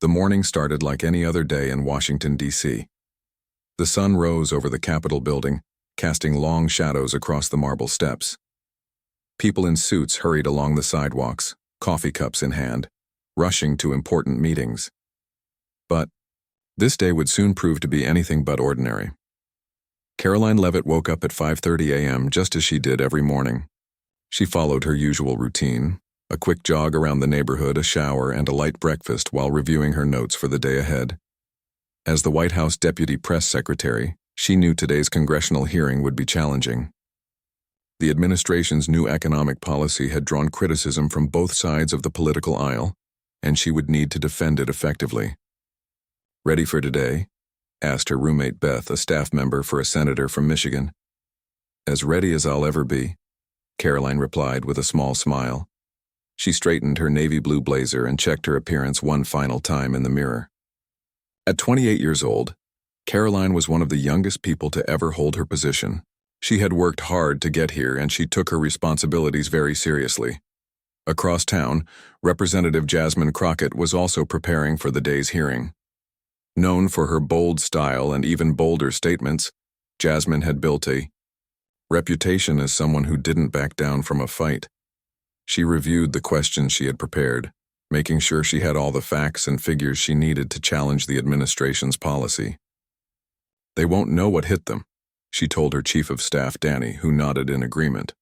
The morning started like any other day in Washington, D.C. The sun rose over the Capitol building, casting long shadows across the marble steps. People in suits hurried along the sidewalks, coffee cups in hand, rushing to important meetings. But this day would soon prove to be anything but ordinary. Karoline Leavitt woke up at 5:30 a.m. just as she did every morning. She followed her usual routine, a quick jog around the neighborhood, a shower, and a light breakfast while reviewing her notes for the day ahead. As the White House Deputy Press Secretary, she knew today's congressional hearing would be challenging. The administration's new economic policy had drawn criticism from both sides of the political aisle, and she would need to defend it effectively. "Ready for today?" asked her roommate Beth, a staff member for a senator from Michigan. "As ready as I'll ever be," Karoline replied with a small smile. She straightened her navy blue blazer and checked her appearance one final time in the mirror. At 28 years old, Karoline was one of the youngest people to ever hold her position. She had worked hard to get here, and she took her responsibilities very seriously. Across town, Representative Jasmine Crockett was also preparing for the day's hearing. Known for her bold style and even bolder statements, Jasmine had built a reputation as someone who didn't back down from a fight. She reviewed the questions she had prepared, making sure she had all the facts and figures she needed to challenge the administration's policy. "They won't know what hit them," she told her chief of staff, Danny, who nodded in agreement.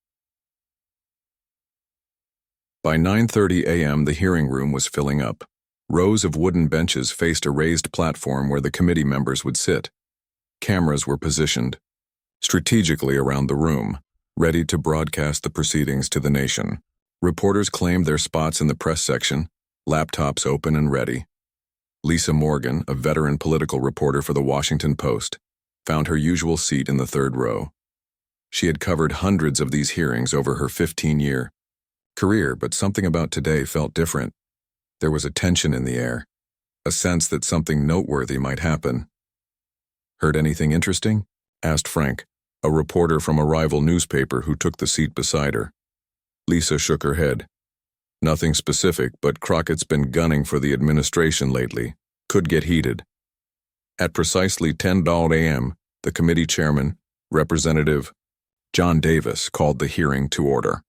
By 9:30 a.m., the hearing room was filling up. Rows of wooden benches faced a raised platform where the committee members would sit. Cameras were positioned strategically around the room, ready to broadcast the proceedings to the nation. Reporters claimed their spots in the press section, laptops open and ready. Lisa Morgan, a veteran political reporter for the Washington Post, found her usual seat in the third row. She had covered hundreds of these hearings over her 15-year career, but something about today felt different. There was a tension in the air, a sense that something noteworthy might happen. "Heard anything interesting?" asked Frank, a reporter from a rival newspaper who took the seat beside her. Lisa shook her head. "Nothing specific, but Crockett's been gunning for the administration lately. Could get heated." At precisely 10 a.m., the committee chairman, Representative John Davis, called the hearing to order.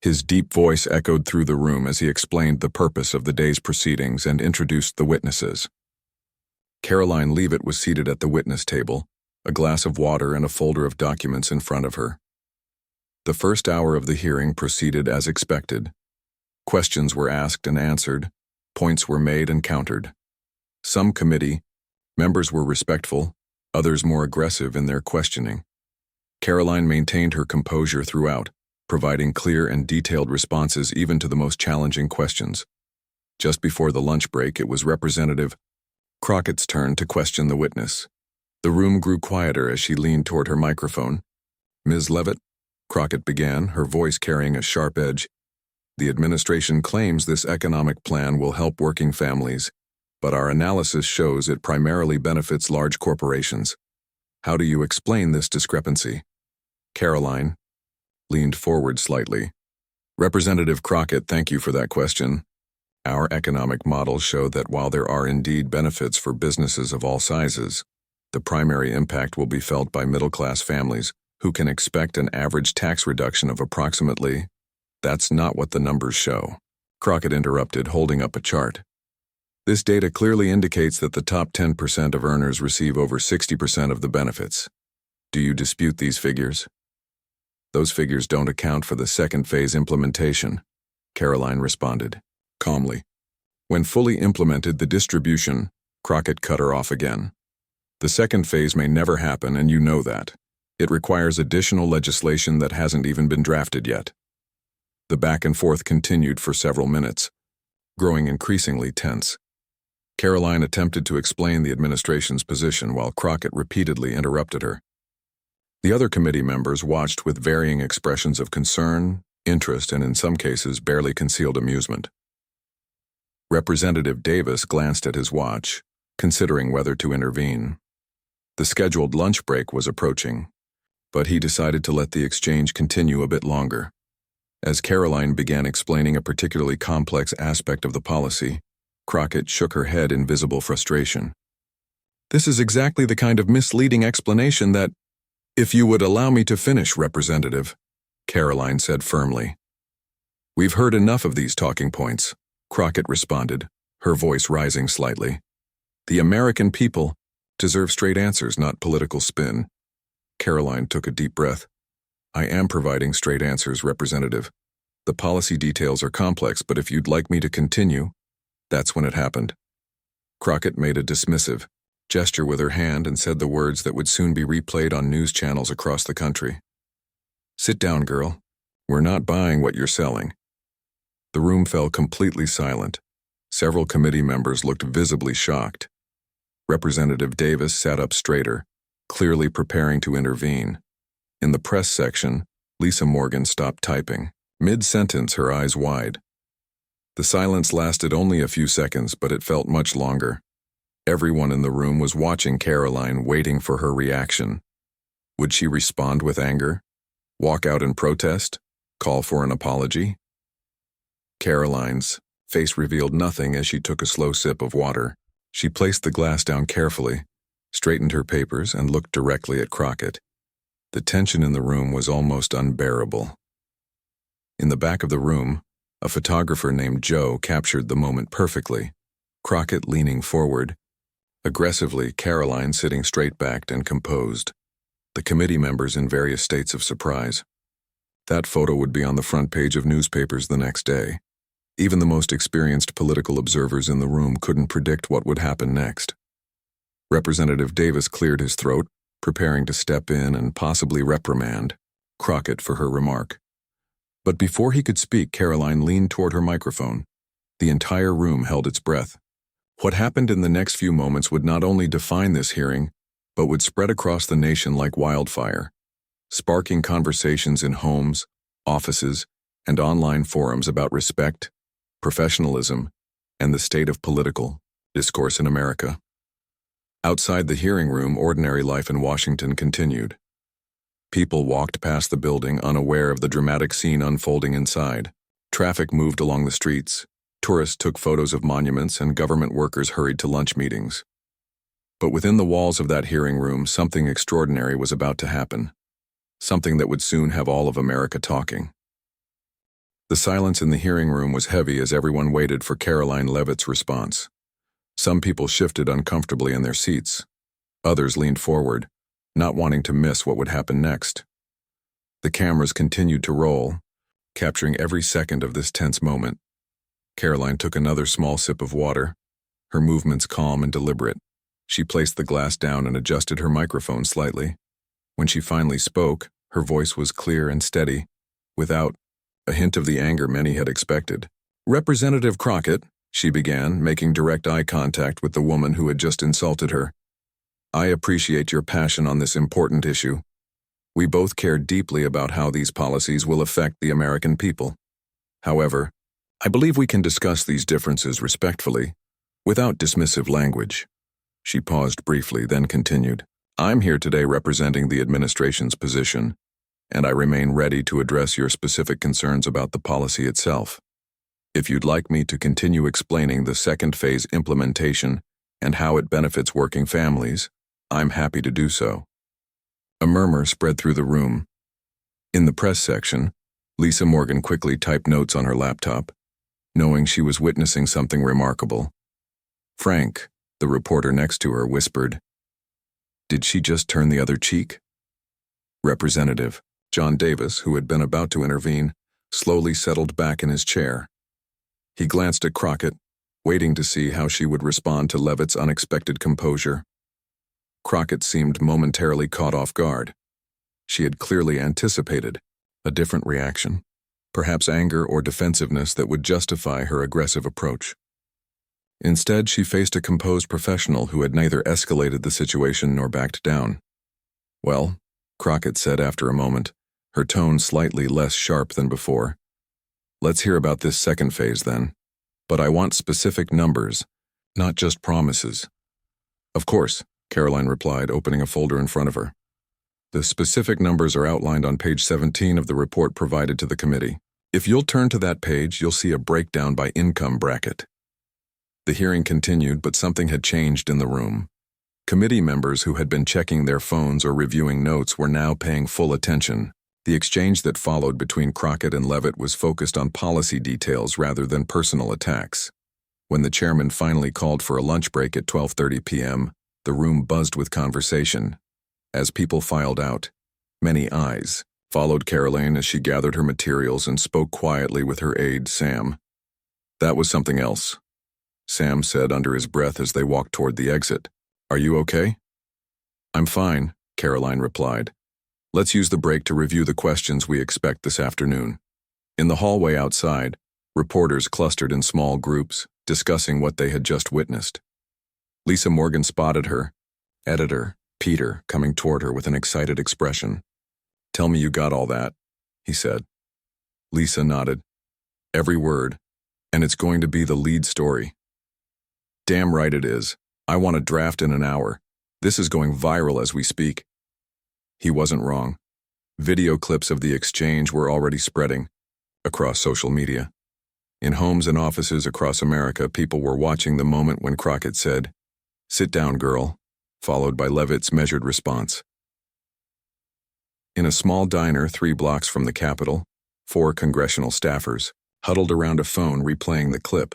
His deep voice echoed through the room as he explained the purpose of the day's proceedings and introduced the witnesses. Karoline Leavitt was seated at the witness table, a glass of water and a folder of documents in front of her. The first hour of the hearing proceeded as expected. Questions were asked and answered, points were made and countered. Some committee members were respectful, others more aggressive in their questioning. Karoline maintained her composure throughout, providing clear and detailed responses even to the most challenging questions. Just before the lunch break, it was Representative Crockett's turn to question the witness. The room grew quieter as she leaned toward her microphone. "Ms. Leavitt," Crockett began, her voice carrying a sharp edge, "the administration claims this economic plan will help working families, but our analysis shows it primarily benefits large corporations. How do you explain this discrepancy?" Karoline leaned forward slightly. "Representative Crockett, thank you for that question. Our economic models show that while there are indeed benefits for businesses of all sizes, the primary impact will be felt by middle-class families who can expect an average tax reduction of approximately—" "That's not what the numbers show," Crockett interrupted, holding up a chart. "This data clearly indicates that the top 10% of earners receive over 60% of the benefits. Do you dispute these figures?" "Those figures don't account for the second phase implementation," Karoline responded calmly. "When fully implemented, the distribution—" Crockett cut her off again. "The second phase may never happen, and you know that. It requires additional legislation that hasn't even been drafted yet." The back and forth continued for several minutes, growing increasingly tense. Karoline attempted to explain the administration's position while Crockett repeatedly interrupted her. The other committee members watched with varying expressions of concern, interest, and in some cases barely concealed amusement. Representative Davis glanced at his watch, considering whether to intervene. The scheduled lunch break was approaching, but he decided to let the exchange continue a bit longer. As Karoline began explaining a particularly complex aspect of the policy, Crockett shook her head in visible frustration. This is exactly the kind of misleading explanation that— If you would allow me to finish, Representative, Karoline said firmly. We've heard enough of these talking points, Crockett responded, her voice rising slightly. The American people deserve straight answers, not political spin. Karoline took a deep breath. I am providing straight answers, Representative. The policy details are complex, but if you'd like me to continue— That's when it happened. Crockett made a dismissive gesture with her hand and said the words that would soon be replayed on news channels across the country. Sit down, girl. We're not buying what you're selling. The room fell completely silent. Several committee members looked visibly shocked. Representative Davis sat up straighter, clearly preparing to intervene. In the press section, Lisa Morgan stopped typing. Mid-sentence, her eyes wide. The silence lasted only a few seconds, but it felt much longer. Everyone in the room was watching Karoline, waiting for her reaction. Would she respond with anger? Walk out in protest? Call for an apology? Karoline's face revealed nothing as she took a slow sip of water. She placed the glass down carefully, straightened her papers, and looked directly at Crockett. The tension in the room was almost unbearable. In the back of the room, a photographer named Joe captured the moment perfectly. Crockett leaning forward, aggressively, Karoline sitting straight-backed and composed. The committee members in various states of surprise. That photo would be on the front page of newspapers the next day. Even the most experienced political observers in the room couldn't predict what would happen next. Representative Davis cleared his throat, preparing to step in and possibly reprimand Crockett for her remark. But before he could speak, Karoline leaned toward her microphone. The entire room held its breath. What happened in the next few moments would not only define this hearing, but would spread across the nation like wildfire, sparking conversations in homes, offices, and online forums about respect, professionalism, and the state of political discourse in America. Outside the hearing room, ordinary life in Washington continued. People walked past the building, unaware of the dramatic scene unfolding inside. Traffic moved along the streets. Tourists took photos of monuments, and government workers hurried to lunch meetings. But within the walls of that hearing room, something extraordinary was about to happen. Something that would soon have all of America talking. The silence in the hearing room was heavy as everyone waited for Karoline Leavitt's response. Some people shifted uncomfortably in their seats. Others leaned forward, not wanting to miss what would happen next. The cameras continued to roll, capturing every second of this tense moment. Karoline took another small sip of water, her movements calm and deliberate. She placed the glass down and adjusted her microphone slightly. When she finally spoke, her voice was clear and steady, without a hint of the anger many had expected. Representative Crockett, she began, making direct eye contact with the woman who had just insulted her. I appreciate your passion on this important issue. We both care deeply about how these policies will affect the American people. However, I believe we can discuss these differences respectfully, without dismissive language. She paused briefly, then continued. I'm here today representing the administration's position, and I remain ready to address your specific concerns about the policy itself. If you'd like me to continue explaining the second phase implementation and how it benefits working families, I'm happy to do so. A murmur spread through the room. In the press section, Lisa Morgan quickly typed notes on her laptop, knowing she was witnessing something remarkable. Frank, the reporter next to her, whispered, Did she just turn the other cheek? Representative John Davis, who had been about to intervene, slowly settled back in his chair. He glanced at Crockett, waiting to see how she would respond to Leavitt's unexpected composure. Crockett seemed momentarily caught off guard. She had clearly anticipated a different reaction, perhaps anger or defensiveness that would justify her aggressive approach. Instead, she faced a composed professional who had neither escalated the situation nor backed down. Well, Crockett said after a moment, her tone slightly less sharp than before. Let's hear about this second phase then. But I want specific numbers, not just promises. Of course, Karoline replied, opening a folder in front of her. The specific numbers are outlined on page 17 of the report provided to the committee. If you'll turn to that page, you'll see a breakdown by income bracket. The hearing continued, but something had changed in the room. Committee members who had been checking their phones or reviewing notes were now paying full attention. The exchange that followed between Crockett and Leavitt was focused on policy details rather than personal attacks. When the chairman finally called for a lunch break at 12:30 p.m., the room buzzed with conversation. As people filed out, many eyes followed Karoline as she gathered her materials and spoke quietly with her aide, Sam. "That was something else," Sam said under his breath as they walked toward the exit. "Are you okay?" "I'm fine," Karoline replied. "Let's use the break to review the questions we expect this afternoon." In the hallway outside, reporters clustered in small groups, discussing what they had just witnessed. Lisa Morgan spotted her editor, Peter, coming toward her with an excited expression. "Tell me you got all that," he said. Lisa nodded. "Every word. And it's going to be the lead story." "Damn right it is. I want a draft in an hour. This is going viral as we speak." He wasn't wrong. Video clips of the exchange were already spreading across social media. In homes and offices across America, people were watching the moment when Crockett said, "Sit down, girl," followed by Leavitt's measured response. In a small diner 3 blocks from the Capitol, 4 congressional staffers huddled around a phone replaying the clip.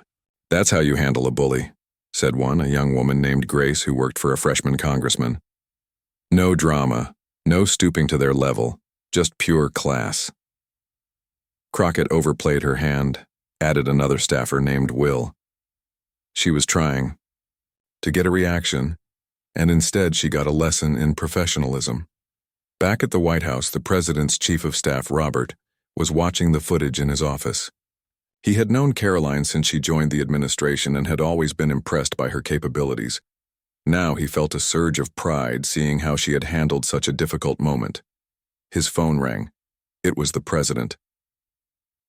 "That's how you handle a bully," said one, a young woman named Grace who worked for a freshman congressman. "No drama, no stooping to their level, just pure class." Crockett overplayed her hand, added another staffer named Will. She was trying to get a reaction, and instead she got a lesson in professionalism. Back at the White House, the president's chief of staff, Robert, was watching the footage in his office. He had known Karoline since she joined the administration and had always been impressed by her capabilities. Now he felt a surge of pride seeing how she had handled such a difficult moment. His phone rang. It was the president.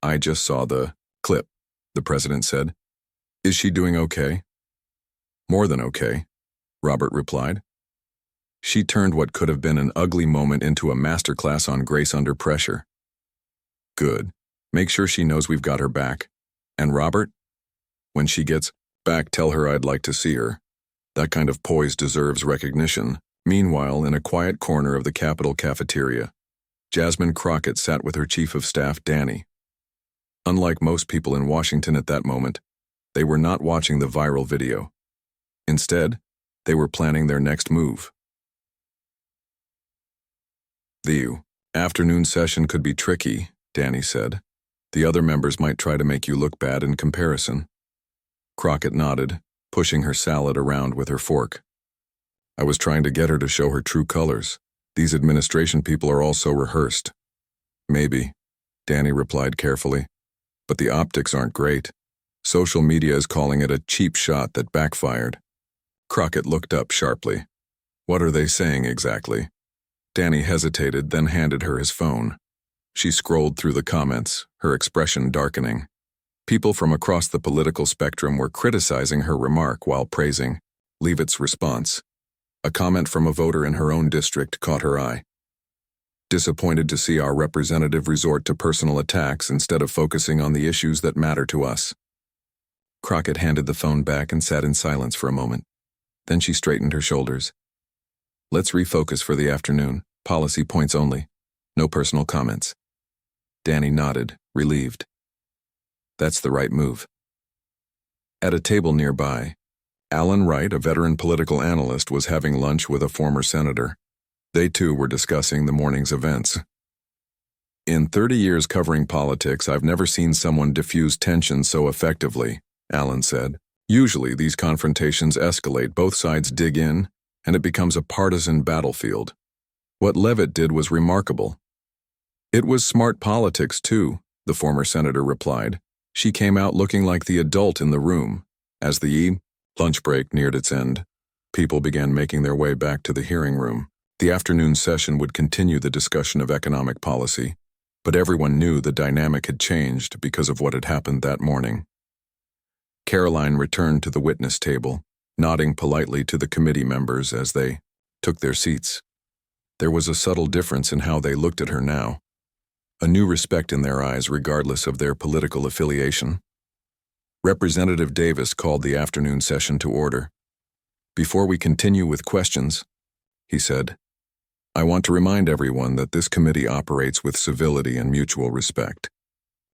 "I just saw the clip," the president said. "Is she doing okay?" "More than okay," Robert replied. "She turned what could have been an ugly moment into a masterclass on grace under pressure." "Good. Make sure she knows we've got her back. And Robert, when she gets back, tell her I'd like to see her. That kind of poise deserves recognition." Meanwhile, in a quiet corner of the Capitol cafeteria, Jasmine Crockett sat with her chief of staff, Danny. Unlike most people in Washington at that moment, they were not watching the viral video. Instead, they were planning their next move. "The afternoon session could be tricky," Danny said. "The other members might try to make you look bad in comparison." Crockett nodded, pushing her salad around with her fork. "I was trying to get her to show her true colors. These administration people are all so rehearsed." "Maybe," Danny replied carefully. "But the optics aren't great. Social media is calling it a cheap shot that backfired." Crockett looked up sharply. "What are they saying exactly?" Danny hesitated, then handed her his phone. She scrolled through the comments, her expression darkening. People from across the political spectrum were criticizing her remark while praising Leavitt's response. A comment from a voter in her own district caught her eye. "Disappointed to see our representative resort to personal attacks instead of focusing on the issues that matter to us." Crockett handed the phone back and sat in silence for a moment. Then she straightened her shoulders. "Let's refocus for the afternoon. Policy points only. No personal comments." Danny nodded, relieved. "That's the right move." At a table nearby, Alan Wright, a veteran political analyst, was having lunch with a former senator. They too were discussing the morning's events. "In 30 years covering politics, I've never seen someone diffuse tension so effectively," Alan said. "Usually these confrontations escalate, both sides dig in, and it becomes a partisan battlefield. What Leavitt did was remarkable." "It was smart politics too," the former senator replied. "She came out looking like the adult in the room." As the lunch break neared its end, people began making their way back to the hearing room. The afternoon session would continue the discussion of economic policy, but everyone knew the dynamic had changed because of what had happened that morning. Karoline returned to the witness table, nodding politely to the committee members as they took their seats. There was a subtle difference in how they looked at her now, a new respect in their eyes regardless of their political affiliation. Representative Davis called the afternoon session to order. "Before we continue with questions," he said, "I want to remind everyone that this committee operates with civility and mutual respect.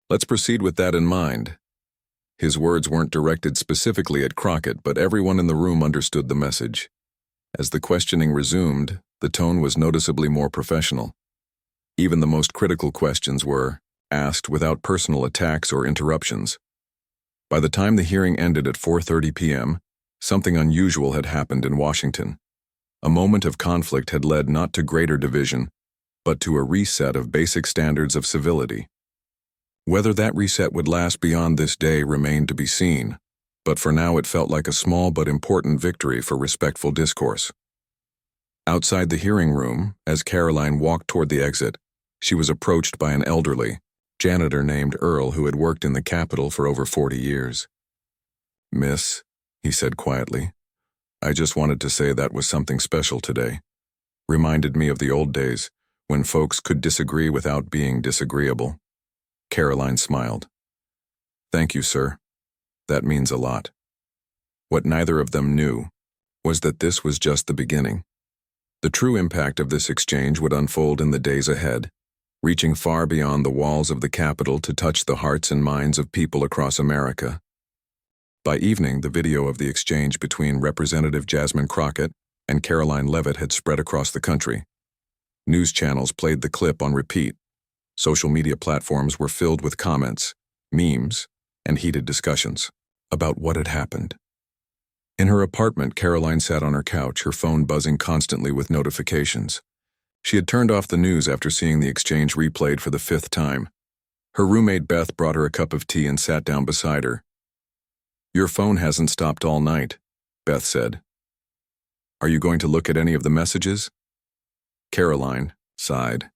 Let's proceed with that in mind." His words weren't directed specifically at Crockett, but everyone in the room understood the message. As the questioning resumed, the tone was noticeably more professional. Even the most critical questions were asked without personal attacks or interruptions. By the time the hearing ended at 4:30 p.m., something unusual had happened in Washington. A moment of conflict had led not to greater division, but to a reset of basic standards of civility. Whether that reset would last beyond this day remained to be seen, but for now it felt like a small but important victory for respectful discourse. Outside the hearing room, as Karoline walked toward the exit, she was approached by an elderly janitor named Earl who had worked in the Capitol for over 40 years. "Miss," he said quietly, "I just wanted to say that was something special today. Reminded me of the old days, when folks could disagree without being disagreeable." Karoline smiled. "Thank you, sir. That means a lot." What neither of them knew was that this was just the beginning. The true impact of this exchange would unfold in the days ahead, reaching far beyond the walls of the Capitol to touch the hearts and minds of people across America. By evening, the video of the exchange between Representative Jasmine Crockett and Karoline Leavitt had spread across the country. News channels played the clip on repeat. Social media platforms were filled with comments, memes, and heated discussions about what had happened. In her apartment, Karoline sat on her couch, her phone buzzing constantly with notifications. She had turned off the news after seeing the exchange replayed for the 5th time. Her roommate Beth brought her a cup of tea and sat down beside her. "Your phone hasn't stopped all night," Beth said. "Are you going to look at any of the messages?" Karoline sighed.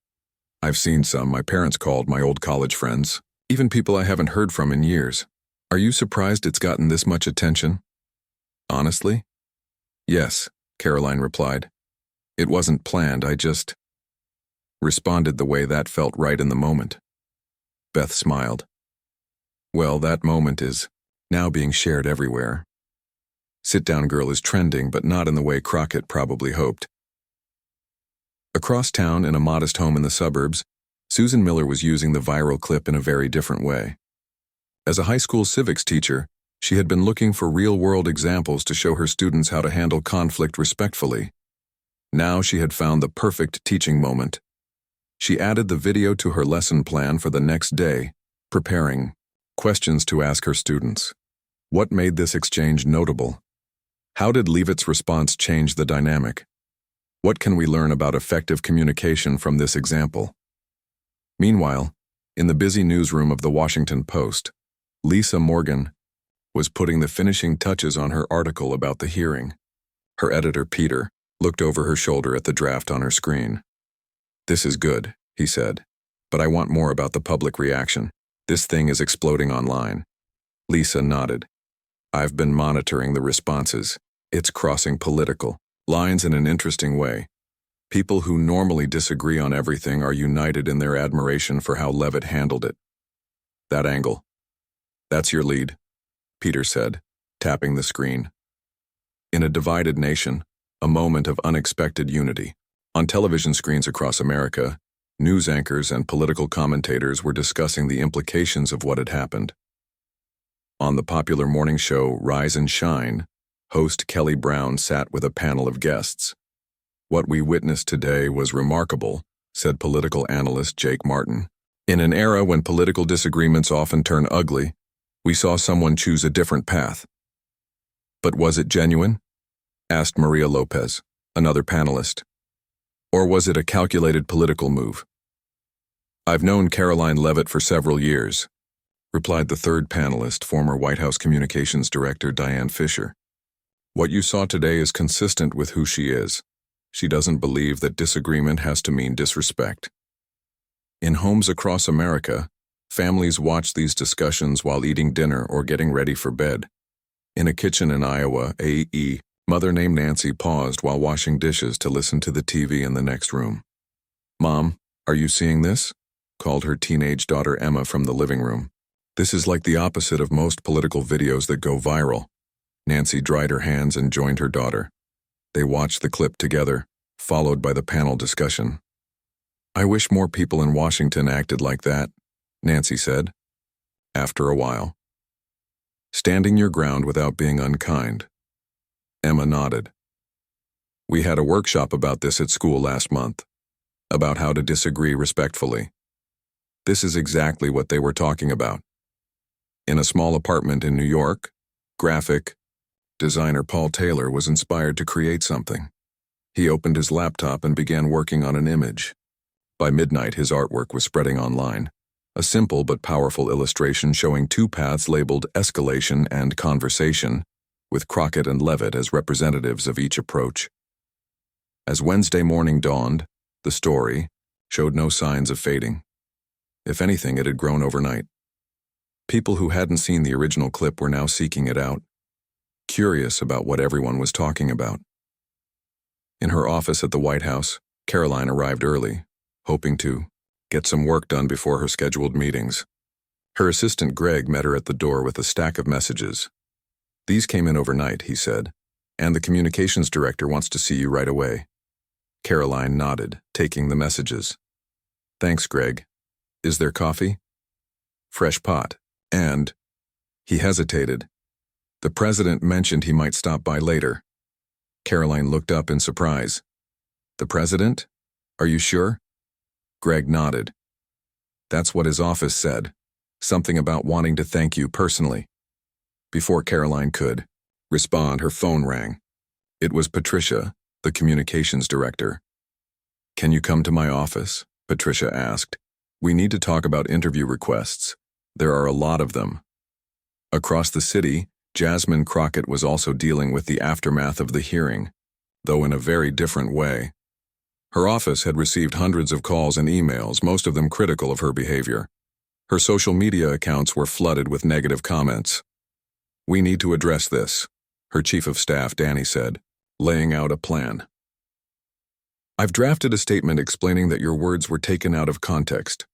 "I've seen some. My parents called, my old college friends, even people I haven't heard from in years. Are you surprised it's gotten this much attention?" "Honestly? Yes," Karoline replied. "It wasn't planned, I just responded the way that felt right in the moment." Beth smiled. "Well, that moment is now being shared everywhere. Sit Down Girl is trending, but not in the way Crockett probably hoped." Across town, in a modest home in the suburbs, Susan Miller was using the viral clip in a very different way. As a high school civics teacher, she had been looking for real-world examples to show her students how to handle conflict respectfully. Now she had found the perfect teaching moment. She added the video to her lesson plan for the next day, preparing questions to ask her students. What made this exchange notable? How did Leavitt's response change the dynamic? What can we learn about effective communication from this example? Meanwhile, in the busy newsroom of the Washington Post, Lisa Morgan was putting the finishing touches on her article about the hearing. Her editor, Peter, looked over her shoulder at the draft on her screen. "This is good," he said, "but I want more about the public reaction. This thing is exploding online." Lisa nodded. "I've been monitoring the responses. It's crossing political lines in an interesting way. People who normally disagree on everything are united in their admiration for how Leavitt handled it." "That angle. That's your lead," Peter said, tapping the screen. In a divided nation, a moment of unexpected unity. On television screens across America, news anchors and political commentators were discussing the implications of what had happened. On the popular morning show Rise and Shine, host Kelly Brown sat with a panel of guests. "What we witnessed today was remarkable," said political analyst Jake Martin. "In an era when political disagreements often turn ugly, we saw someone choose a different path." "But was it genuine?" asked Maria Lopez, another panelist. "Or was it a calculated political move?" "I've known Karoline Leavitt for several years," replied the third panelist, former White House Communications Director Diane Fisher. "What you saw today is consistent with who she is. She doesn't believe that disagreement has to mean disrespect." In homes across America, families watch these discussions while eating dinner or getting ready for bed. In a kitchen in Iowa, a mother named Nancy paused while washing dishes to listen to the TV in the next room. "Mom, are you seeing this?" called her teenage daughter Emma from the living room. This is like the opposite of most political videos that go viral. Nancy dried her hands and joined her daughter. They watched the clip together, followed by the panel discussion. I wish more people in Washington acted like that, Nancy said. After a while. Standing your ground without being unkind. Emma nodded. We had a workshop about this at school last month. About how to disagree respectfully. This is exactly what they were talking about. In a small apartment in New York, graphic designer Paul Taylor was inspired to create something. He opened his laptop and began working on an image. By midnight, his artwork was spreading online. A simple but powerful illustration showing two paths labeled escalation and conversation, with Crockett and Leavitt as representatives of each approach. As Wednesday morning dawned, the story showed no signs of fading. If anything, it had grown overnight. People who hadn't seen the original clip were now seeking it out, curious about what everyone was talking about. In her office at the White House, Karoline arrived early, hoping to get some work done before her scheduled meetings. Her assistant Greg met her at the door with a stack of messages. These came in overnight, he said, and the communications director wants to see you right away. Karoline nodded, taking the messages. Thanks, Greg. Is there coffee? Fresh pot. And he hesitated. The president mentioned he might stop by later. Karoline looked up in surprise. The president? Are you sure? Greg nodded. That's what his office said. Something about wanting to thank you personally. Before Karoline could respond, her phone rang. It was Patricia, the communications director. Can you come to my office? Patricia asked. We need to talk about interview requests. There are a lot of them. Across the city, Jasmine Crockett was also dealing with the aftermath of the hearing, though in a very different way. Her office had received hundreds of calls and emails, most of them critical of her behavior. Her social media accounts were flooded with negative comments. We need to address this, her chief of staff, Danny, said, laying out a plan. I've drafted a statement explaining that your words were taken out of context.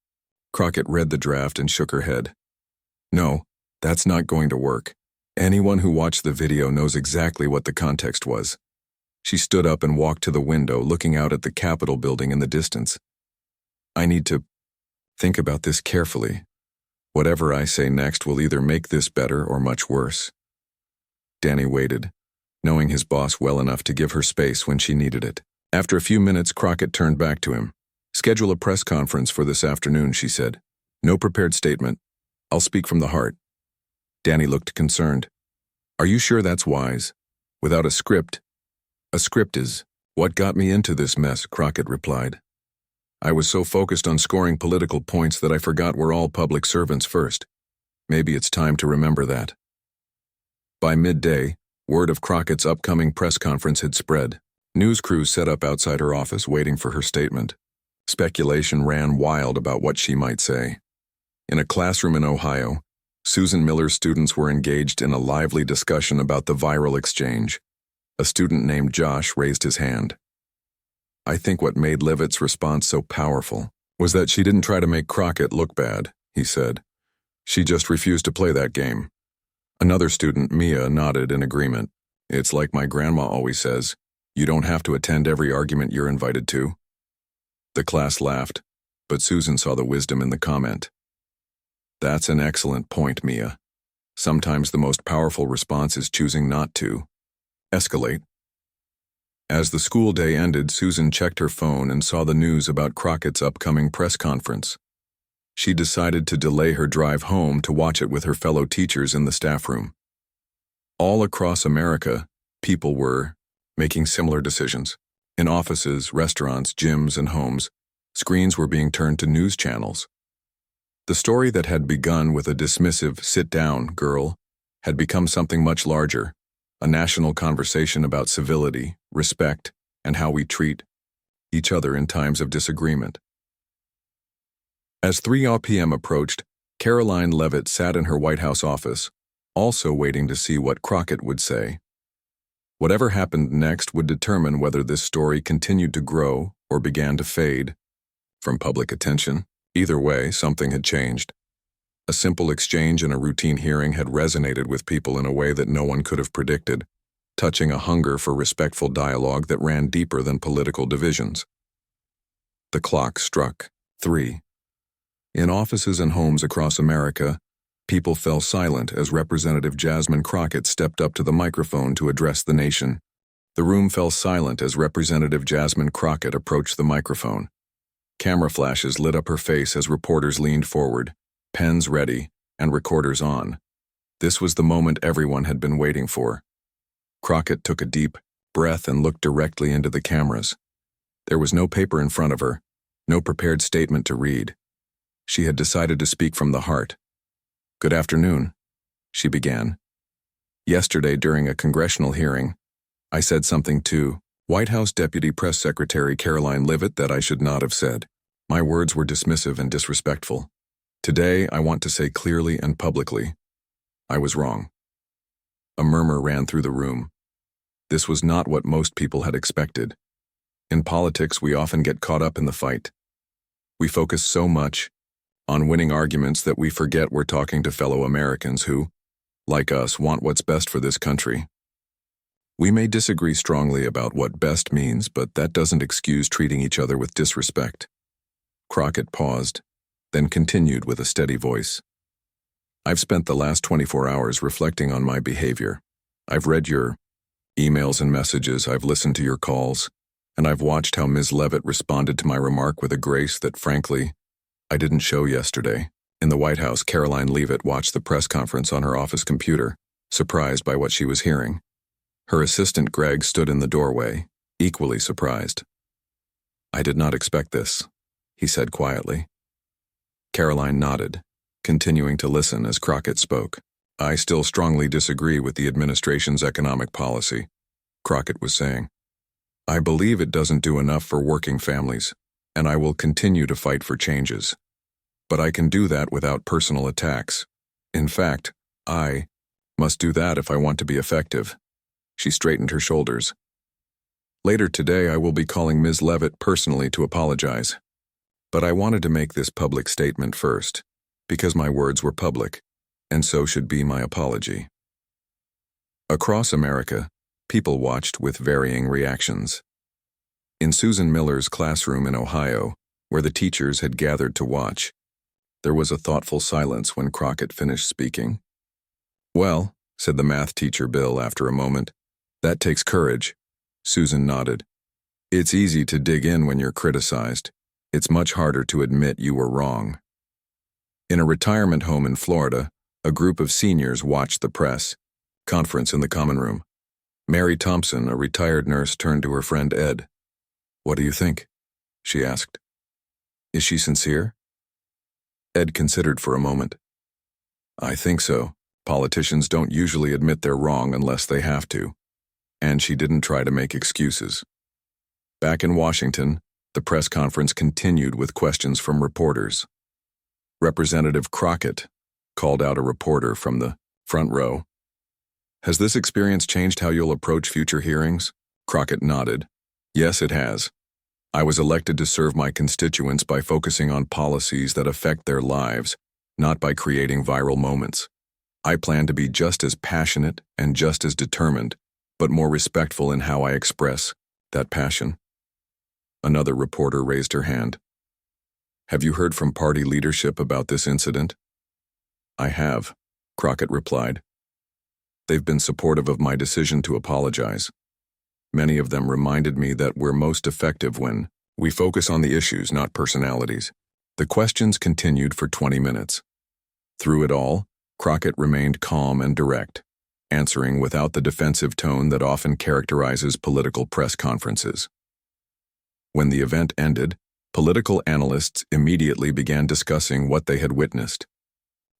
Crockett read the draft and shook her head. No, that's not going to work. Anyone who watched the video knows exactly what the context was. She stood up and walked to the window, looking out at the Capitol building in the distance. I need to think about this carefully. Whatever I say next will either make this better or much worse. Danny waited, knowing his boss well enough to give her space when she needed it. After a few minutes, Crockett turned back to him. Schedule a press conference for this afternoon, she said. No prepared statement. I'll speak from the heart. Danny looked concerned. Are you sure that's wise? Without a script? A script is what got me into this mess, Crockett replied. I was so focused on scoring political points that I forgot we're all public servants first. Maybe it's time to remember that. By midday, word of Crockett's upcoming press conference had spread. News crews set up outside her office waiting for her statement. Speculation ran wild about what she might say. In a classroom in Ohio, Susan Miller's students were engaged in a lively discussion about the viral exchange. A student named Josh raised his hand. I think what made Leavitt's response so powerful was that she didn't try to make Crockett look bad, he said. She just refused to play that game. Another student, Mia, nodded in agreement. It's like my grandma always says, you don't have to attend every argument you're invited to. The class laughed, but Susan saw the wisdom in the comment. That's an excellent point, Mia. Sometimes the most powerful response is choosing not to escalate. As the school day ended, Susan checked her phone and saw the news about Crockett's upcoming press conference. She decided to delay her drive home to watch it with her fellow teachers in the staff room. All across America, people were making similar decisions. In offices, restaurants, gyms, and homes, screens were being turned to news channels. The story that had begun with a dismissive, sit-down girl had become something much larger, a national conversation about civility, respect, and how we treat each other in times of disagreement. As 3 p.m. approached, Karoline Leavitt sat in her White House office, also waiting to see what Crockett would say. Whatever happened next would determine whether this story continued to grow or began to fade from public attention. Either way, something had changed. A simple exchange in a routine hearing had resonated with people in a way that no one could have predicted, touching a hunger for respectful dialogue that ran deeper than political divisions. The clock struck 3. In offices and homes across America, people fell silent as Representative Jasmine Crockett stepped up to the microphone to address the nation. The room fell silent as Representative Jasmine Crockett approached the microphone. Camera flashes lit up her face as reporters leaned forward, pens ready, and recorders on. This was the moment everyone had been waiting for. Crockett took a deep breath and looked directly into the cameras. There was no paper in front of her, no prepared statement to read. She had decided to speak from the heart. "Good afternoon," she began. "Yesterday, during a congressional hearing, I said something to White House Deputy Press Secretary Karoline Leavitt that I should not have said. My words were dismissive and disrespectful. Today, I want to say clearly and publicly, I was wrong." A murmur ran through the room. This was not what most people had expected. In politics, we often get caught up in the fight. We focus so much on winning arguments that we forget we're talking to fellow Americans who, like us, want what's best for this country. We may disagree strongly about what best means, but that doesn't excuse treating each other with disrespect. Crockett paused, then continued with a steady voice. "I've spent the last 24 hours reflecting on my behavior. I've read your emails and messages, I've listened to your calls, and I've watched how Ms. Leavitt responded to my remark with a grace that, frankly, I didn't show yesterday." In the White House, Karoline Leavitt watched the press conference on her office computer, surprised by what she was hearing. Her assistant Greg stood in the doorway, equally surprised. "I did not expect this," he said quietly. Karoline nodded, continuing to listen as Crockett spoke. "I still strongly disagree with the administration's economic policy," Crockett was saying. "I believe it doesn't do enough for working families, and I will continue to fight for changes. But I can do that without personal attacks. In fact, I must do that if I want to be effective." She straightened her shoulders. "Later today, I will be calling Ms. Leavitt personally to apologize. But I wanted to make this public statement first, because my words were public, and so should be my apology." Across America, people watched with varying reactions. In Susan Miller's classroom in Ohio, where the teachers had gathered to watch, there was a thoughtful silence when Crockett finished speaking. "Well," said the math teacher Bill after a moment, "that takes courage." Susan nodded. "It's easy to dig in when you're criticized. It's much harder to admit you were wrong." In a retirement home in Florida, a group of seniors watched the press conference in the common room. Mary Thompson, a retired nurse, turned to her friend Ed. "What do you think?" she asked. "Is she sincere?" Ed considered for a moment. "I think so. Politicians don't usually admit they're wrong unless they have to." And she didn't try to make excuses. Back in Washington, the press conference continued with questions from reporters. Representative Crockett called out a reporter from the front row. "Has this experience changed how you'll approach future hearings?" Crockett nodded. "Yes, it has. I was elected to serve my constituents by focusing on policies that affect their lives, not by creating viral moments. I plan to be just as passionate and just as determined, but more respectful in how I express that passion." Another reporter raised her hand. "Have you heard from party leadership about this incident?" "I have," Crockett replied. "They've been supportive of my decision to apologize. Many of them reminded me that we're most effective when we focus on the issues, not personalities." The questions continued for 20 minutes. Through it all, Crockett remained calm and direct, answering without the defensive tone that often characterizes political press conferences. When the event ended, political analysts immediately began discussing what they had witnessed.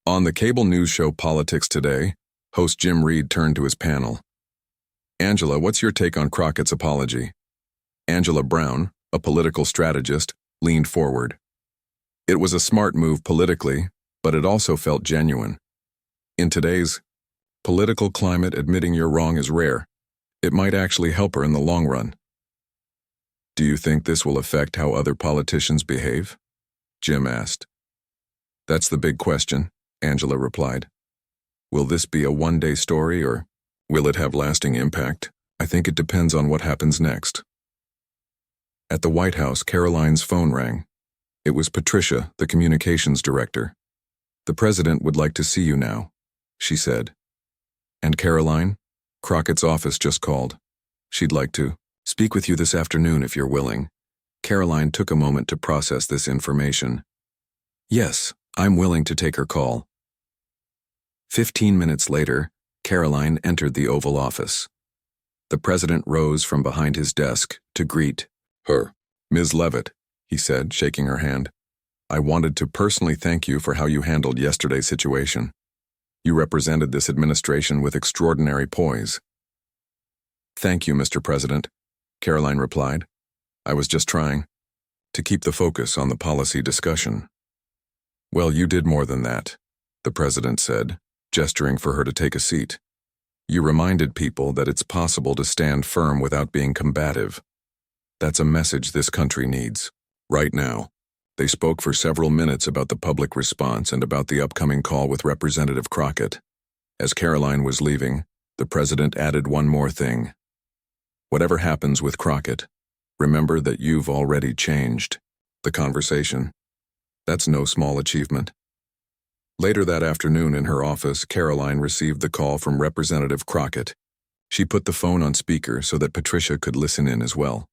On the cable news show Politics Today, host Jim Reed turned to his panel. "Angela, what's your take on Crockett's apology?" Angela Brown, a political strategist, leaned forward. "It was a smart move politically, but it also felt genuine. In today's political climate, admitting you're wrong is rare. It might actually help her in the long run." "Do you think this will affect how other politicians behave?" Jim asked. "That's the big question," Angela replied. Will this be a one-day story, or will it have lasting impact? I think it depends on what happens next. At the White House, Karoline's phone rang. It was Patricia, the communications director. The president would like to see you now, she said. And Karoline? Crockett's office just called. She'd like to speak with you this afternoon if you're willing. Karoline took a moment to process this information. Yes, I'm willing to take her call. 15 minutes later, Karoline entered the Oval Office. The president rose from behind his desk to greet her. Ms. Leavitt, he said, shaking her hand. I wanted to personally thank you for how you handled yesterday's situation. You represented this administration with extraordinary poise. Thank you, Mr. President, Karoline replied. I was just trying to keep the focus on the policy discussion. Well, you did more than that, the president said, gesturing for her to take a seat. You reminded people that it's possible to stand firm without being combative. That's a message this country needs, right now. They spoke for several minutes about the public response and about the upcoming call with Representative Crockett. As Karoline was leaving, the president added one more thing. Whatever happens with Crockett, remember that you've already changed the conversation. That's no small achievement. Later that afternoon in her office, Karoline received the call from Representative Crockett. She put the phone on speaker so that Patricia could listen in as well.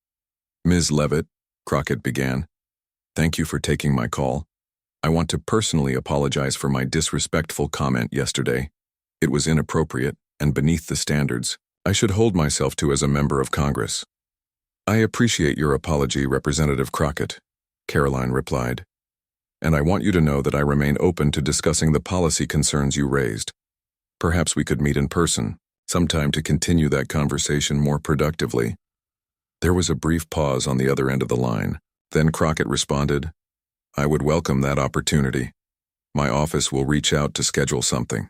Ms. Leavitt, Crockett began, thank you for taking my call. I want to personally apologize for my disrespectful comment yesterday. It was inappropriate and beneath the standards I should hold myself to as a member of Congress. I appreciate your apology, Representative Crockett, Karoline replied. And I want you to know that I remain open to discussing the policy concerns you raised. Perhaps we could meet in person sometime to continue that conversation more productively. There was a brief pause on the other end of the line. Then Crockett responded, I would welcome that opportunity. My office will reach out to schedule something.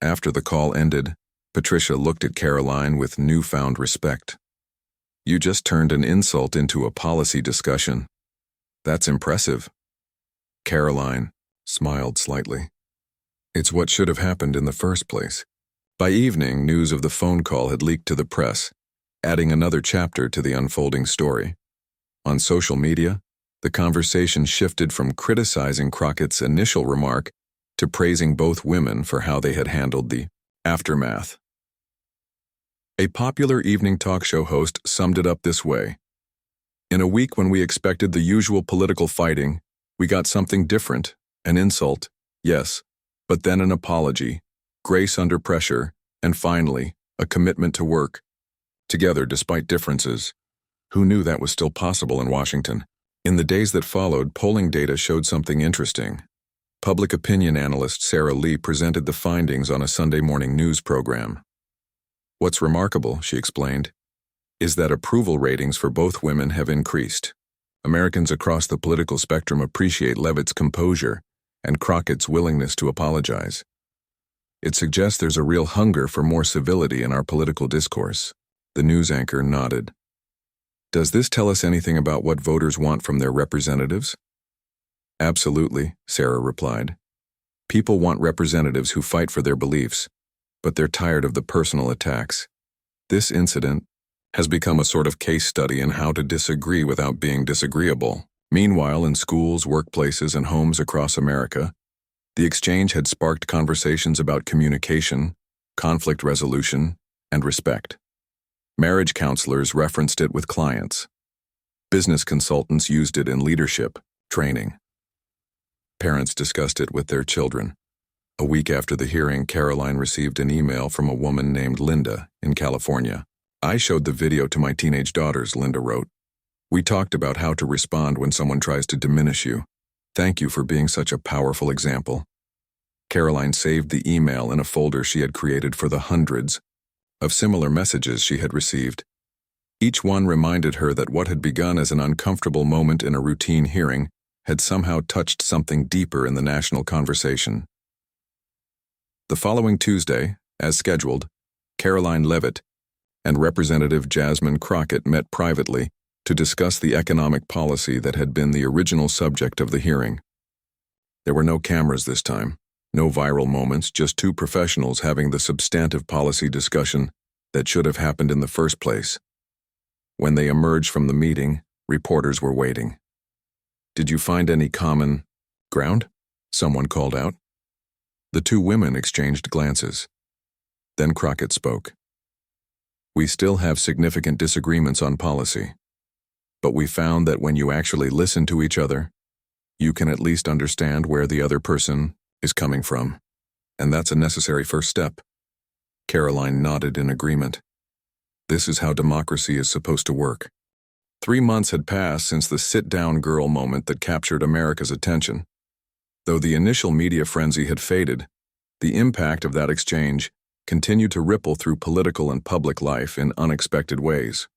After the call ended, Patricia looked at Karoline with newfound respect. You just turned an insult into a policy discussion. That's impressive. Karoline smiled slightly. It's what should have happened in the first place. By evening, news of the phone call had leaked to the press, adding another chapter to the unfolding story. On social media, the conversation shifted from criticizing Crockett's initial remark to praising both women for how they had handled the aftermath. A popular evening talk show host summed it up this way. In a week when we expected the usual political fighting, we got something different, an insult, yes, but then an apology, grace under pressure, and finally, a commitment to work together despite differences. Who knew that was still possible in Washington? In the days that followed, polling data showed something interesting. Public opinion analyst Sarah Lee presented the findings on a Sunday morning news program. What's remarkable, she explained, is that approval ratings for both women have increased. Americans across the political spectrum appreciate Leavitt's composure and Crockett's willingness to apologize. It suggests there's a real hunger for more civility in our political discourse. The news anchor nodded. Does this tell us anything about what voters want from their representatives? Absolutely, Sarah replied. People want representatives who fight for their beliefs, but they're tired of the personal attacks. This incident has become a sort of case study in how to disagree without being disagreeable. Meanwhile, in schools, workplaces, and homes across America, the exchange had sparked conversations about communication, conflict resolution, and respect. Marriage counselors referenced it with clients. Business consultants used it in leadership training. Parents discussed it with their children. A week after the hearing, Karoline received an email from a woman named Linda in California. I showed the video to my teenage daughters, Linda wrote. We talked about how to respond when someone tries to diminish you. Thank you for being such a powerful example. Karoline saved the email in a folder she had created for the hundreds of similar messages she had received. Each one reminded her that what had begun as an uncomfortable moment in a routine hearing had somehow touched something deeper in the national conversation. The following Tuesday, as scheduled, Karoline Leavitt and Representative Jasmine Crockett met privately to discuss the economic policy that had been the original subject of the hearing. There were no cameras this time. No viral moments, just two professionals having the substantive policy discussion that should have happened in the first place. When they emerged from the meeting, reporters were waiting. "Did you find any common ground?" someone called out. The two women exchanged glances. Then Crockett spoke. "We still have significant disagreements on policy, but we found that when you actually listen to each other, you can at least understand where the other person is coming from, and that's a necessary first step." Karoline nodded in agreement. This is how democracy is supposed to work. 3 months had passed since the sit-down girl moment that captured America's attention. Though the initial media frenzy had faded, the impact of that exchange continued to ripple through political and public life in unexpected ways.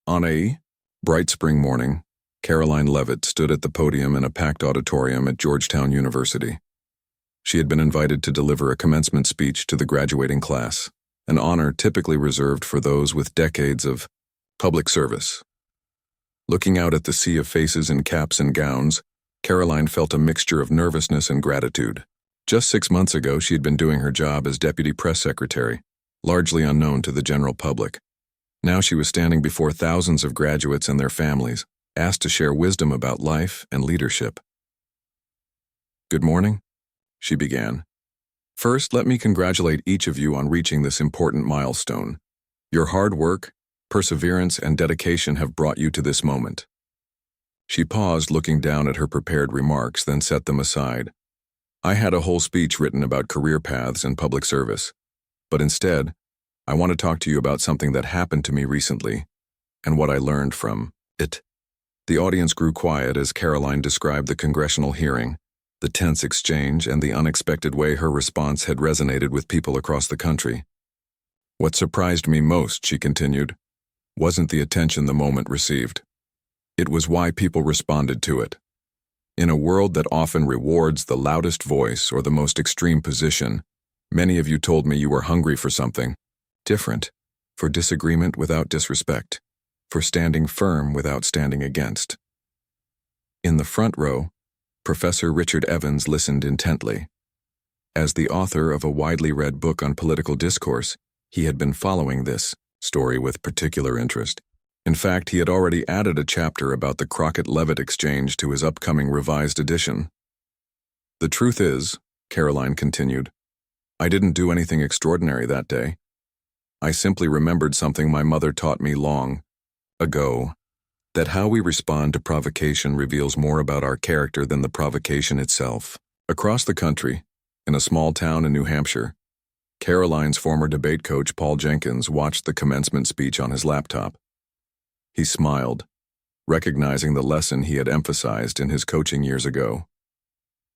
On a bright spring morning, Karoline Leavitt stood at the podium in a packed auditorium at Georgetown University. She had been invited to deliver a commencement speech to the graduating class, an honor typically reserved for those with decades of public service. Looking out at the sea of faces in caps and gowns, Karoline felt a mixture of nervousness and gratitude. Just 6 months ago, she had been doing her job as deputy press secretary, largely unknown to the general public. Now she was standing before thousands of graduates and their families, asked to share wisdom about life and leadership. "Good morning," she began. "First, let me congratulate each of you on reaching this important milestone. Your hard work, perseverance, and dedication have brought you to this moment." She paused, looking down at her prepared remarks, then set them aside. "I had a whole speech written about career paths and public service, but instead, I want to talk to you about something that happened to me recently, and what I learned from it." The audience grew quiet as Karoline described the congressional hearing, the tense exchange, and the unexpected way her response had resonated with people across the country. "What surprised me most," she continued, "wasn't the attention the moment received. It was why people responded to it. In a world that often rewards the loudest voice or the most extreme position, many of you told me you were hungry for something different, for disagreement without disrespect, for standing firm without standing against." In the front row, Professor Richard Evans listened intently. As the author of a widely read book on political discourse, he had been following this story with particular interest. In fact, he had already added a chapter about the Crockett-Leavitt exchange to his upcoming revised edition. "The truth is," Karoline continued, "I didn't do anything extraordinary that day. I simply remembered something my mother taught me long ago, that how we respond to provocation reveals more about our character than the provocation itself." Across the country, in a small town in New Hampshire, Karoline's former debate coach Paul Jenkins watched the commencement speech on his laptop. He smiled, recognizing the lesson he had emphasized in his coaching years ago.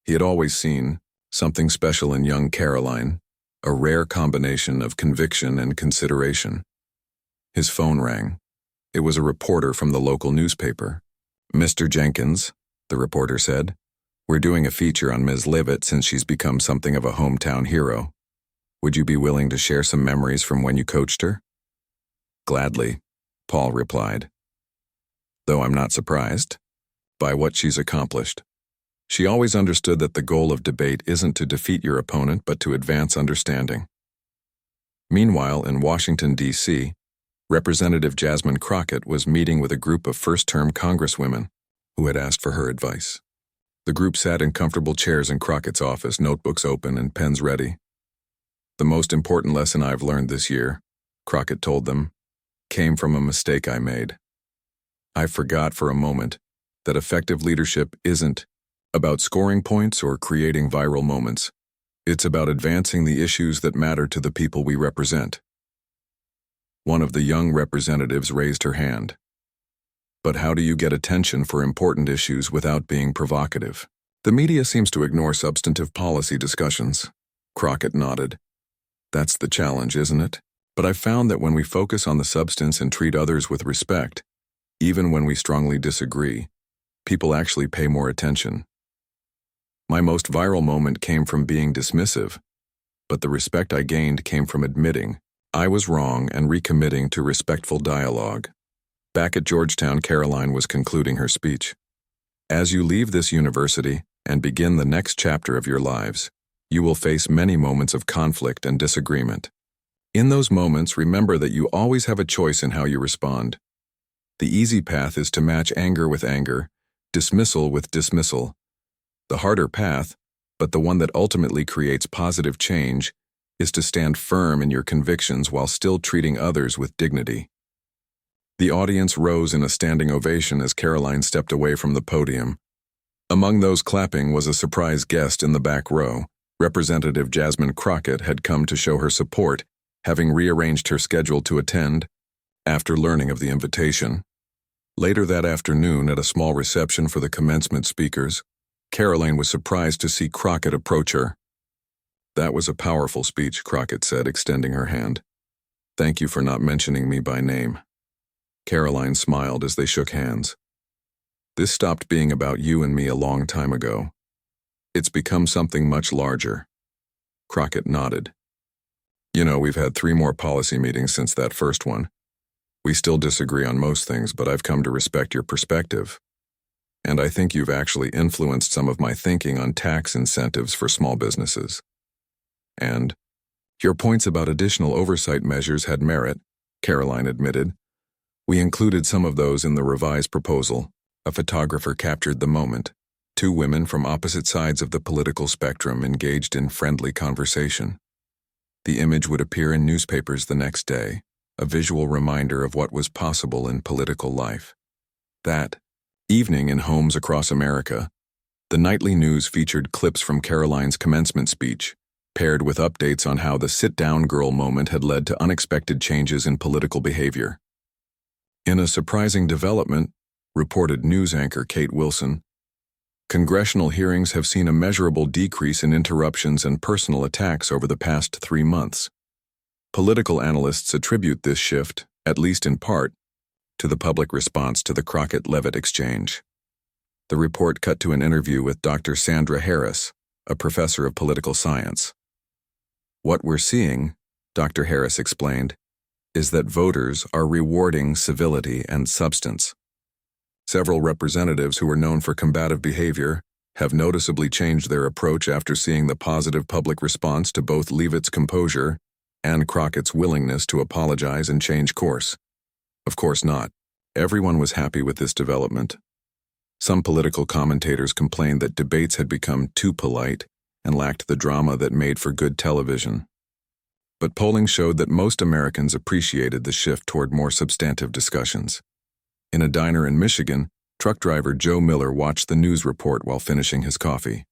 He had always seen something special in young Karoline, a rare combination of conviction and consideration. His phone rang. It was a reporter from the local newspaper. "Mr. Jenkins," the reporter said, "we're doing a feature on Ms. Leavitt since she's become something of a hometown hero. Would you be willing to share some memories from when you coached her?" "Gladly," Paul replied, "though I'm not surprised by what she's accomplished. She always understood that the goal of debate isn't to defeat your opponent but to advance understanding." Meanwhile, in Washington, D.C., Representative Jasmine Crockett was meeting with a group of first-term congresswomen who had asked for her advice. The group sat in comfortable chairs in Crockett's office, notebooks open and pens ready. "The most important lesson I've learned this year," Crockett told them, "came from a mistake I made. I forgot for a moment that effective leadership isn't about scoring points or creating viral moments. It's about advancing the issues that matter to the people we represent." One of the young representatives raised her hand. "But how do you get attention for important issues without being provocative?" "The media seems to ignore substantive policy discussions." Crockett nodded. "That's the challenge, isn't it? But I've found that when we focus on the substance and treat others with respect, even when we strongly disagree, people actually pay more attention. My most viral moment came from being dismissive, but the respect I gained came from admitting I was wrong and recommitting to respectful dialogue." Back at Georgetown, Karoline was concluding her speech. "As you leave this university, and begin the next chapter of your lives. You will face many moments of conflict and disagreement. In those moments, remember that you always have a choice in how you respond. The easy path is to match anger with anger, dismissal with dismissal. The harder path, but the one that ultimately creates positive change, is to stand firm in your convictions while still treating others with dignity. The audience rose in a standing ovation as Karoline stepped away from the podium. Among those clapping was a surprise guest in the back row. Representative Jasmine Crockett had come to show her support, having rearranged her schedule to attend after learning of the invitation. Later that afternoon, at a small reception for the commencement speakers, Karoline was surprised to see Crockett approach her. "That was a powerful speech," Crockett said, extending her hand. "Thank you for not mentioning me by name." Karoline smiled as they shook hands. "This stopped being about you and me a long time ago. It's become something much larger." Crockett nodded. "You know, we've had 3 more policy meetings since that first one. We still disagree on most things, but I've come to respect your perspective. And I think you've actually influenced some of my thinking on tax incentives for small businesses. And your points about additional oversight measures had merit," Karoline admitted. "We included some of those in the revised proposal." A photographer captured the moment. 2 women from opposite sides of the political spectrum engaged in friendly conversation. The image would appear in newspapers the next day, a visual reminder of what was possible in political life. That evening, in homes across America, the nightly news featured clips from Karoline's commencement speech, paired with updates on how the sit-down girl moment had led to unexpected changes in political behavior. In a surprising development, reported news anchor Kate Wilson, congressional hearings have seen a measurable decrease in interruptions and personal attacks over the past 3 months. Political analysts attribute this shift, at least in part, to the public response to the Crockett-Leavitt exchange. The report cut to an interview with Dr. Sandra Harris, a professor of political science. "What we're seeing," Dr. Harris explained, "is that voters are rewarding civility and substance. Several representatives who were known for combative behavior have noticeably changed their approach after seeing the positive public response to both Leavitt's composure and Crockett's willingness to apologize and change course." Of course not. Everyone was happy with this development. Some political commentators complained that debates had become too polite and lacked the drama that made for good television. But polling showed that most Americans appreciated the shift toward more substantive discussions. In a diner in Michigan, truck driver Joe Miller watched the news report while finishing his coffee.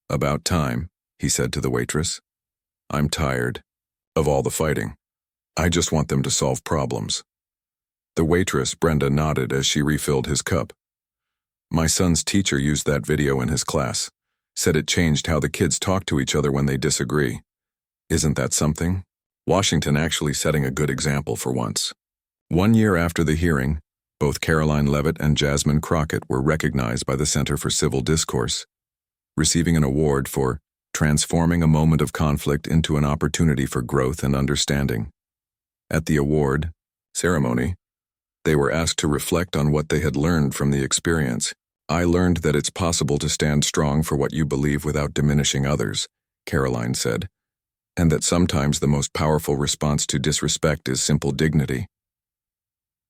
"About time," he said to the waitress. "I'm tired of all the fighting. I just want them to solve problems." The waitress, Brenda, nodded as she refilled his cup. "My son's teacher used that video in his class. Said it changed how the kids talk to each other when they disagree. Isn't that something? Washington actually setting a good example for once." 1 year after the hearing, both Karoline Leavitt and Jasmine Crockett were recognized by the Center for Civil Discourse, receiving an award for transforming a moment of conflict into an opportunity for growth and understanding. At the award ceremony, they were asked to reflect on what they had learned from the experience. "I learned that it's possible to stand strong for what you believe without diminishing others," Karoline said, "and that sometimes the most powerful response to disrespect is simple dignity."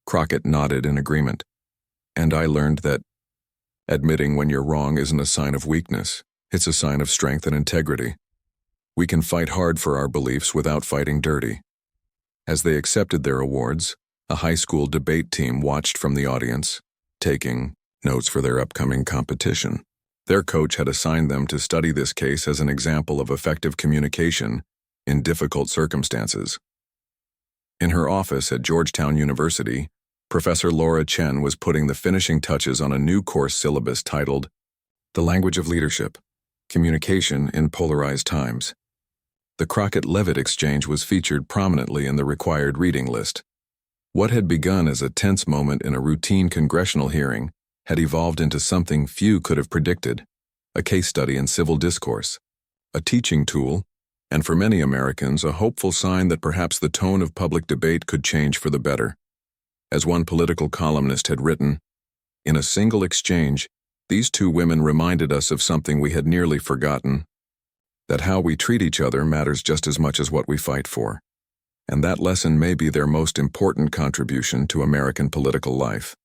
Crockett nodded in agreement. "And I learned that admitting when you're wrong isn't a sign of weakness, it's a sign of strength and integrity. We can fight hard for our beliefs without fighting dirty." As they accepted their awards, a high school debate team watched from the audience, taking notes for their upcoming competition. Their coach had assigned them to study this case as an example of effective communication in difficult circumstances. In her office at Georgetown University, Professor Laura Chen was putting the finishing touches on a new course syllabus titled The Language of Leadership, Communication in Polarized Times. The Crockett-Leavitt exchange was featured prominently in the required reading list. What had begun as a tense moment in a routine congressional hearing had evolved into something few could have predicted, a case study in civil discourse, a teaching tool, and for many Americans, a hopeful sign that perhaps the tone of public debate could change for the better. As one political columnist had written, "In a single exchange, These two women reminded us of something we had nearly forgotten, that how we treat each other matters just as much as what we fight for. And that lesson may be their most important contribution to American political life.